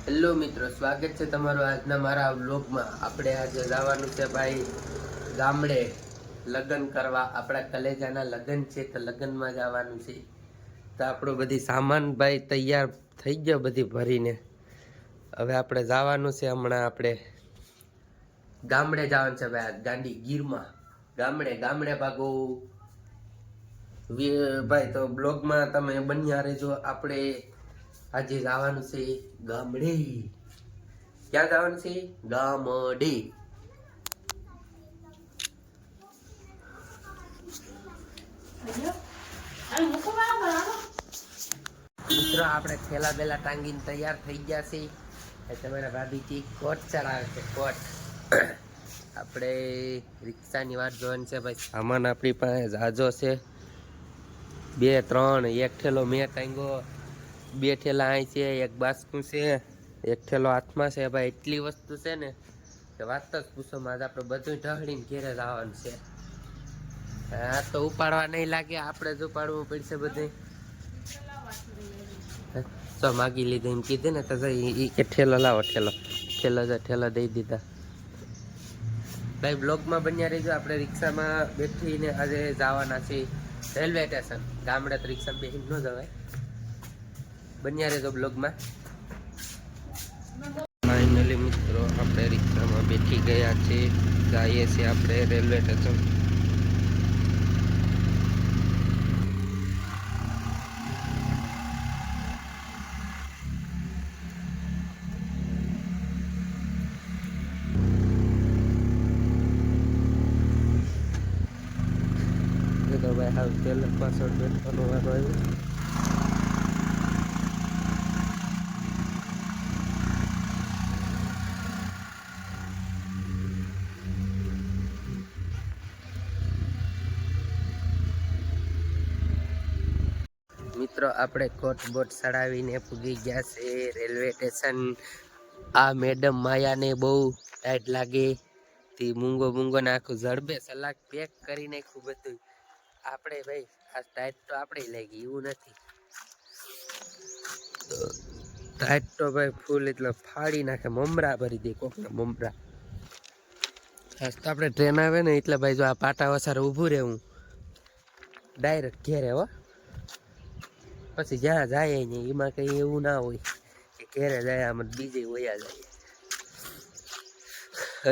Hello મિત્રો, સ્વાગત છે તમારું આજના મારા વ્લોગમાં। આપણે આજે જવાનું છે ભાઈ ગામડે લગ્ન કરવા। આપણા કલેજાના લગ્ન છે તો લગ્નમાં જવાનું છે। તો આપણો બધી સામાન ભાઈ તૈયાર થઈ ગયો બધી ભરીને। હવે આપણે જવાનું છે। હમણાં આપણે ગામડે જવાનું છે ભાઈ, ગાંડી ગીરમાં ગામડે ભાગો ભાઈ। તો બ્લોગમાં તમે બન્યા રહેજો। આપણે આજે જવાનું છે ગામડે। ક્યાં જવાનું છે? ગામડે। મિત્રો આપણે થેલા બેલા ટાંગીને તૈયાર થઈ ગયા છે। તમારા ભાભીજી કોટ ચડાવે છે, કોટ। આપણે રિક્ષાની વાત જોવાની છે ભાઈ। સામાન આપણી પાસે જાજો છે, 2 3 એક ઠેલો મેં ટાંગ્યો, 2 ઠેલા અહીં છે, એક બાસ્કું છે, એક ઠેલો હાથમાં છે ભાઈ। એટલી વસ્તુ છે ને કે વાત જ પૂછો માં। આપણે બધું ઢહડીને ઘેરે જવાનું છે। હા તો ઉપાડવા નહીં લાગે, આપણે જ ઉપાડવું પડશે બધું। તો માગી લીધું એમ કીધું ને તો કે ઠેલો લાવો, ઠેલો દઈ દીધા ભાઈ। બ્લોગમાં બન્યા રહેજો। આપણે રિક્ષામાં બેઠીને આજે જવાના છીએ રેલવે સ્ટેશન। ગામડે તો રિક્ષામાં બેસીને ન જવાય। બન્યા રહેજો બ્લોગમાં। ફાઇનલી મિત્રો આપણે રિક્ષામાં બેઠી ગયા છે, જઈએ છીએ આપણે રેલવે સ્ટેશન। તો ભાઈ હાલ પેલા પાછળ બેઠવાનો વારો આવ્યો। મિત્રો આપણે કોટ બોટ ચડાવીને પૂગી ગયા છે રેલવે સ્ટેશન। આ મેડમ માયાને બહુ ટાઈટ લાગે તે મૂંગો નાખું ઝડબે સલાક પેક કરી નાખ્યું બધું। આપણે ભાઈ આ ટાઈટ તો આપણે લાગી, એવું નથી। ટાઈટ તો ભાઈ ફૂલ એટલે ફાડી નાખે, મમરા ભરી દે કોકના મમરા। ખાસ તો આપણે ટ્રેન આવે ને એટલે ભાઈ જો આ પાટા વસારે ઊભું રહેવું, ડાયરેક્ટ ઘેરે હો। પછી જ્યાં જાય નહીં એમાં કંઈ એવું ના હોય કે ઘેરે જાય આમ બીજે વયા જાય।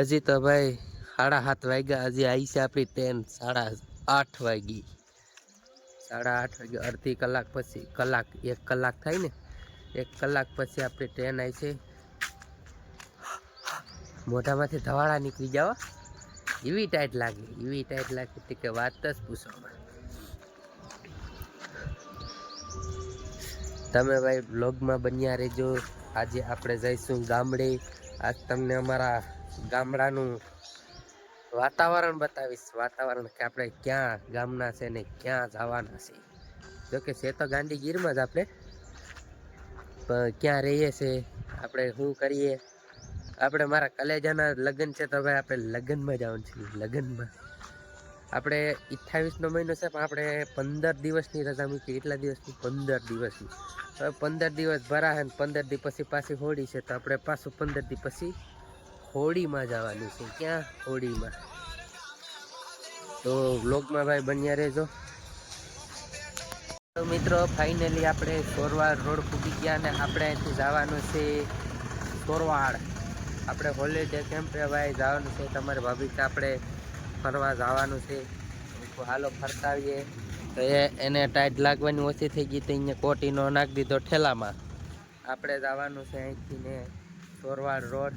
હજી તો ભાઈ 7:30 વાગ્યા, હજી આવી છે આપણી ટ્રેન 8:30 વાગી। 8:30 વાગે અડધી કલાક પછી, 1 કલાક થાય ને, 1 કલાક પછી આપણી ટ્રેન આવી છે। મોઢામાંથી ધવાળા નીકળી જાવ, એવી ટાઈટ લાગે કે વાત જ પૂછવામાં। તમે ભાઈ બ્લોગમાં બન્યા રહેજો। આજે આપણે જઈશું ગામડે। આજ તમને અમારા ગામડાનું વાતાવરણ બતાવીશ। વાતાવરણ કે આપણે ક્યાં ગામના છે ને ક્યાં જવાના છે। જોકે છે તો ગાંડી ગીરમાં જ આપણે, પણ ક્યાં રહીએ છે, આપણે શું કરીએ। આપણે મારા કલેજાના લગ્ન છે તો ભાઈ આપણે લગ્નમાં જવાનું છે। લગ્નમાં આપણે 28નો મહિનો છે, પણ આપણે 15 દિવસની રજા મૂકી। કેટલા દિવસની? 15 દિવસની। હવે 15 દિવસ ભરા છે ને 15 દિવસ પછી પાછી હોળી છે, તો આપણે પાછું 15 દિવસ પછી હોળીમાં જવાનું છે। ક્યાં? હોળીમાં। તો વ્લોગમાં ભાઈ બન્યા રહેજો। તો મિત્રો ફાઇનલી આપણે સોરવાડ રોડ પૂગી ગયા ને આપણે અહીંથી જવાનું છે સોરવાડ। આપણે હોલિડે કેમ્પે ભાઈ જવાનું છે। તમારી ભાભી કે આપણે ફરવા જવાનું છે, હાલો ફરતા આવીએ। તો એને ટાઈટ લાગવાની ઓછી થઈ ગઈ, તો અહીંયા કોટીનો નાખી દીધો ઠેલામાં। આપણે જવાનું છે અહીંથી ને સોરવાડ રોડ।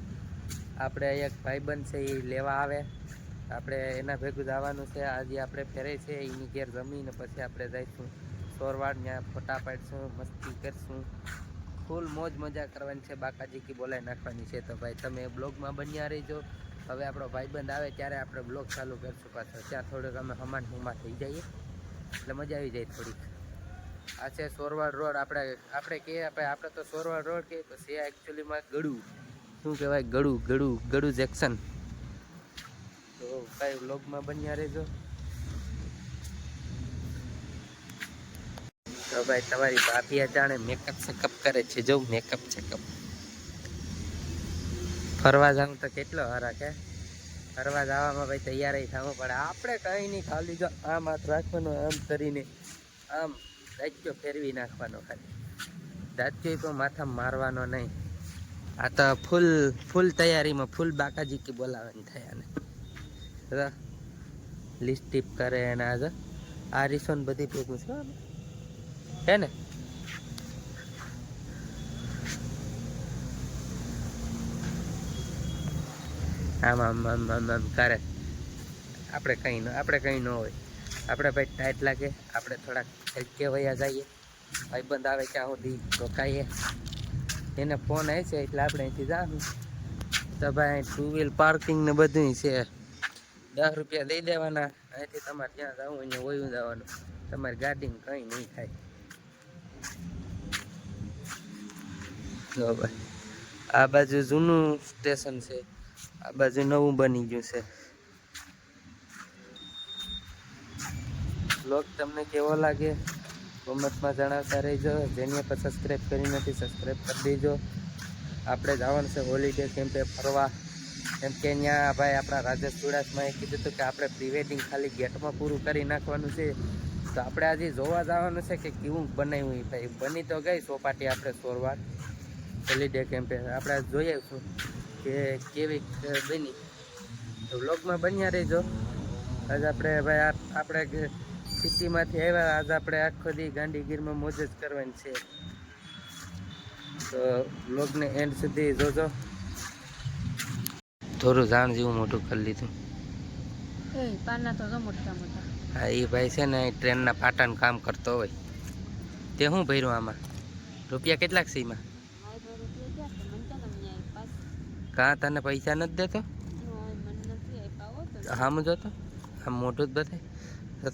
આપણે એક ભાઈબંધ છે એ લેવા આવે, આપણે એના ભેગું જવાનું છે। આજે આપણે ફેરે છે એની ઘેર જમીને પછી આપણે જઈશું સોરવાડ, ત્યાં ફોટા પાડીશું, મસ્તી કરશું, ફૂલ મોજ મજા કરવાની છે। બાકાજી કી બોલાઈ નાખવાની છે। તો ભાઈ તમે બ્લોગમાં બન્યા રહેજો। હવે આપણો ભાઈબંધ આવે ત્યારે આપણે બ્લોગ ચાલુ કરશું પાછો। ત્યાં થોડુંક અમે હમા થઈ જઈએ એટલે મજા આવી જાય થોડીક। આ છે સોરવાડ રોડ। આપણે કહીએ આપણે તો સોરવાડ રોડ કહીએ, પછી એકચ્યુઅલીમાં ગળું શું કહેવાય, ગળું જંકશન। તો ભાઈ વ્લોગમાં બન્યા રહેજો। તો ભાઈ તમારી ભાભી જાણે મેકઅપ સેકઅપ કરે છે, જો મેકઅપ સેકઅપ। ફરવા જાઉં તો કેટલો હરા કે ફરવા જવામાં ભાઈ તૈયાર થવું પડે. આપણે કંઈ નહીં, ખાલી જો આમ હાથ રાખવાનો, આમ કરીને આમ દાચ્યો ફેરવી નાખવાનો, ખાલી દાચ્યો પણ માથામાં મારવાનો નહીં. આ તો ફૂલ તૈયારીમાં ફૂલ બાકાજી કી બોલાવાની થયા ને લિસ્ટીપ કરે અને આ રીસોન બધી ભેગું છે હે ને. આમ આમ આમ આમ આમ કરે. આપણે કંઈ ન હોય. આપણે ભાઈ ટાઈટ લાગે, આપણે થોડાક હલકે વયા જઈએ, ભાઈબંધ આવે ત્યાં સુધી રોકાઈએ, એને ફોન આવે છે એટલે આપણે અહીંથી જાઉં. તો ભાઈ 2 વ્હીલ પાર્કિંગ ને બધું છે. 10 રૂપિયા દઈ દેવાના, અહીંથી તમારે ત્યાં જવું અહીંયા વયું જવાનું. તમારી ગાડીમાં કંઈ નહીં થાય. જો ભાઈ આ બાજુ જૂનું સ્ટેશન છે, આ બાજુ નવું બની ગયું છે. બ્લોગ તમને કેવો લાગે કોમેન્ટમાં જણાવતા રહેજો. જેને પણ સબસ્ક્રાઈબ કરી નથી સબસ્ક્રાઈબ કરી દેજો. આપણે જવાનું છે હોલિડે કેમ્પે ફરવા, કેમ કે અહીંયા ભાઈ આપણા રાજેશ ચુડાસમાએ કીધું હતું કે આપણે પ્રી વેડિંગ ખાલી ગેટમાં પૂરું કરી નાખવાનું છે. તો આપણે આજે જોવા જવાનું છે કે કેવું બનાવ્યું. ભાઈ બની તો ગઈ સોપાટી આપણે સોરવાડ હોલિડે કેમ્પે. આપણે જોઈએ છું કે કેવી બની, તો વ્લોગમાં બન્યા રહેજો. આજે આપણે ભાઈ આપણે સિટીમાંથી આવ્યા, આજે આપણે આખો દી ગાંધીગીરમાં મોજ જ કરવાની છે. તો વ્લોગને એન્ડ સુધી જોજો. થોડું જાણ જેવું મોટું કરી લીધું. હા એ ભાઈ છે ને ટ્રેનના પાટાનું કામ કરતો હોય. તે શું ભર્યું આમાં? રૂપિયા કેટલાક છે એમાં? કાં તને પૈસા નથી દેતો? હા હું જોતો આમ મોટું જ બતાય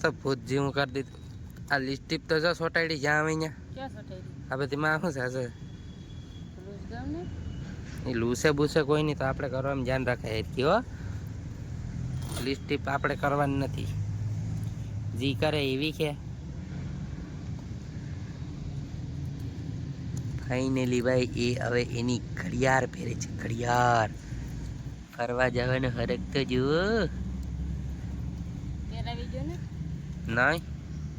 તો ભૂત જેવું કરી દીધું. આ લિસ્ટીપ તો જો સોટાડી જ્યાં આવે અહીંયા આ બધીમાં શું છે? એ લૂસે બૂસે કોઈ નહીં, તો આપણે કરવામાં ધ્યાન રાખાય જ હો. લિસ્ટીપ આપણે કરવાની નથી, જી કરે એવી કે. ફાઇનલી ભાઈ એ હવે એની ઘડિયાળ પહેરે છે. ઘડિયાળ ફરવા જવાનો હરક તો જુઓ. નહીં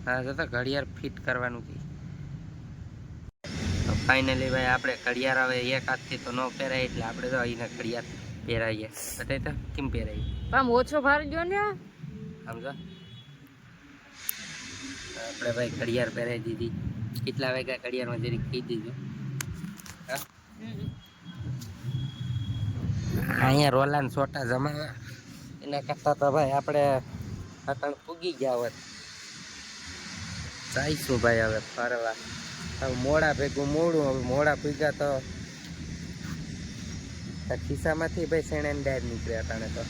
હા તો ઘડિયાળ ફિટ કરવાનું છે. ફાઇનલી ભાઈ આપણે ઘડિયાળ હવે એક હાથથી તો ન પહેરાય, એટલે આપણે તો અહીંના ઘડિયાળ પહેરાવીએ. બતાવી તો કેમ પહેરાવીએ? આમ ઓછો ભાર જો ને સમજો. આપણે ભાઈ ઘડિયાળ પહેરાવી દીધી. કેટલા વાગ્યા ઘડિયાળમાં જરી કહી દીધું. અહીંયા રોલાન સોટા જમાવા એના કરતાં તો ભાઈ આપણે આટણ પૂગી ગયા હોત. જઈશું ભાઈ હવે ફરવા. હવે મોડા ભેગું મોડું, હવે મોડા પૂગ્યા તો ખિસ્સામાંથી ભાઈ સેણાની ડાયર નીકળ્યા અટાણે તો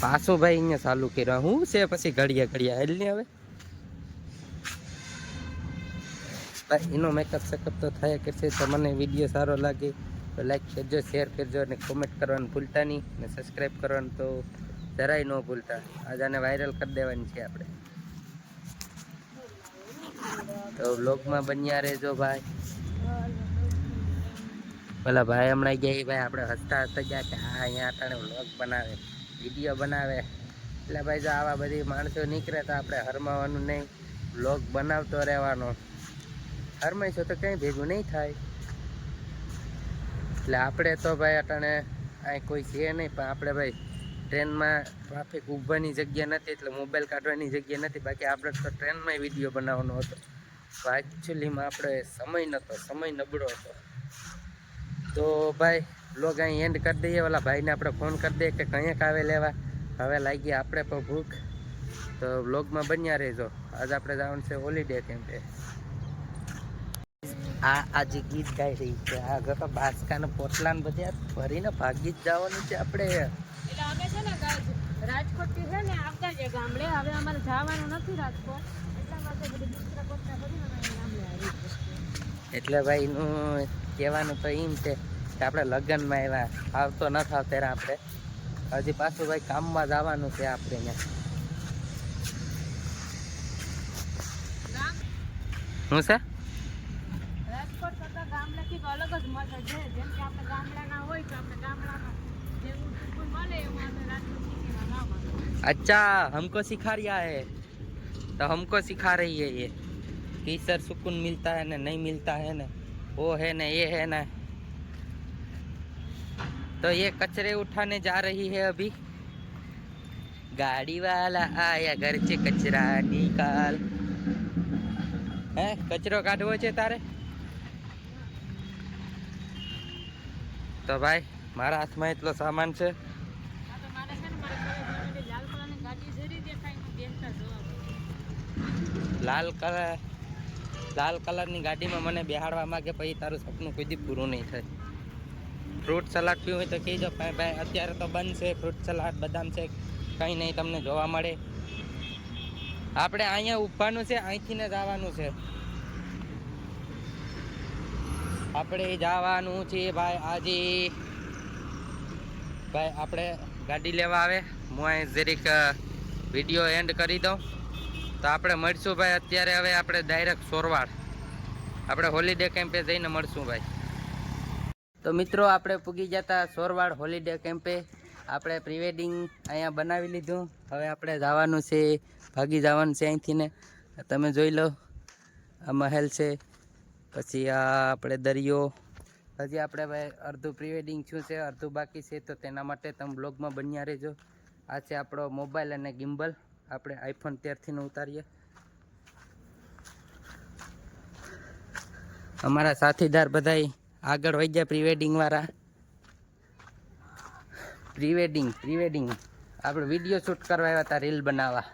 પાછું ભાઈ અહીંયા ચાલુ કર્યા. હું છે પછી ઘડિયા એટલે હવે એનો મેકઅપ સેકઅપ તો થયા કરશે. તો મને વિડીયો સારો લાગે તો લાઈક કરજો, શેર કરજો અને કોમેન્ટ કરવાનું ભૂલતા નહીં, અને સબસ્ક્રાઈબ કરવાનું તો જરાય ન ભૂલતા. આજે આને વાયરલ કરી દેવાની છે આપણે. તો વ્લોગમાં બન્યા રહેજો ભાઈ. પેલા ભાઈ હમણાં ગયા ભાઈ આપણે હસતા ગયા કે હા અહીંયા અટાણે વ્લોગ બનાવે, વિડીયો બનાવે. એટલે ભાઈ જો આવા બધી માણસો નીકળે તો આપણે હરમાવાનું નહીં, વ્લોગ બનાવતો રહેવાનો. હરમાઈશું તો કંઈ ભેગું નહીં થાય. એટલે આપણે તો ભાઈ અટાણે અહીં કોઈ છે નહીં, પણ આપણે ભાઈ ટ્રેનમાં ટ્રાફિક ઊભવાની જગ્યા નથી, એટલે મોબાઈલ કાઢવાની જગ્યા નથી. બાકી આપણે તો ટ્રેનમાં વિડીયો બનાવવાનો હતો. તો એકચ્યુઅલીમાં આપણે સમય નબળો હતો. તો ભાઈ વ્લોગ અહીં એન્ડ કરી દઈએ. ઓલા ભાઈને આપણે ફોન કરી દઈએ કે કંઈક આવે લેવા. હવે લાગી આપણે પણ ભૂખ. તો વ્લોગમાં બન્યા રહેજો. આજે આપણે જવાનું છે હોલિડે કેમ્પે. આજે ગીત ગાઈ રહી છે. આગળ તો બાસકાને પોટલાને બધા ભરીને ભાગી જ જવાનું છે આપણે. અમે છે ને રાજકોટ થી છે ને આવતા છે ગામડે. હવે અમારે જવાનું નથી રાજકોટ, એટલા માટે બધી દુસરા કોટના બધી અમે ગામડે આવી. એટલે ભાઈ એનું કહેવાનું તો એમ છે કે આપણે લગ્નમાં આવ્યા, આવતો ન થાવ ત્યારે આપણે હજી પાછું ભાઈ કામમાં જવાનું છે આપણે અહીંયા. શું છે? રાજકોટ કરતા ગામડેથી તો અલગ જ મજા છે. જેમ કે આપણે ગામડાના હોય તો આપણે ગામડામાં જેવું સુકૂન મળે એવું આપણે રાજકોટ સિટીમાં ના મળે. अच्छा हमको सिखा रिया है तो हमको सिखा रही है ये कि सर सुकून मिलता है ना नहीं मिलता है ना वो है ना ये है ना. तो ये कचरे उठाने जा रही है अभी. गाड़ी वाला आया घर से कचरा निकाल. હે કચરો કાઢવો છે તારે? તો ભાઈ મારા હાથમાં એટલો સામાન છે. આ તો મારે છે ને મારે ઘરે જઈને લાલ કલરની ગાડી જરી દેખાય ને બેસતા જોવા મળે. લાલ કલરની ગાડીમાં મને બેહાડવા માંગે પછી તારું સપનું કોઈ દી પૂરું નહીં થાય. ફ્રૂટ સલાડ પીવું હોય તો કહેજો ભાઈ. અત્યારે તો બંધ છે ફ્રૂટ સલાડ, બદામ શેક કંઈ નહીં તમને જોવા મળે. આપણે અહીંયા ઊભવાનું છે, અહીંથી ને જવાનું છે. આપણે જવાનું છે ભાઈ આજે. ભાઈ આપણે ગાડી લેવા આવે. હું અહીં જરીક વિડીયો એન્ડ કરી દઉં તો આપણે મળશું ભાઈ. અત્યારે હવે આપણે ડાયરેક્ટ સોરવાડ આપણે હોલિડે કેમ્પે જઈને મળશું ભાઈ. તો મિત્રો આપણે પૂગી જતા સોરવાડ હોલિડે કેમ્પે. આપણે પ્રીવેડિંગ અહીંયા બનાવી લીધું. હવે આપણે જવાનું છે, ભાગી જવાનું છે અહીંથી ને. તમે જોઈ લો આ મહેલ છે, પછી આ આપણે દરિયો. હજી આપણે ભાઈ અડધું પ્રીવેડિંગ શું છે, અડધું બાકી છે. તો તેના માટે તમે બ્લોગમાં બન્યા રહેજો. આ છે આપણો મોબાઈલ અને ગિમ્બલ. આપણે આઈફોન 13 ઉતારીએ. અમારા સાથીદાર બધાય આગળ વહી ગયા પ્રીવેડિંગ વાળા. પ્રીવેડિંગ આપણે વિડીયો શૂટ કરવા આવ્યા હતા, રીલ બનાવવા.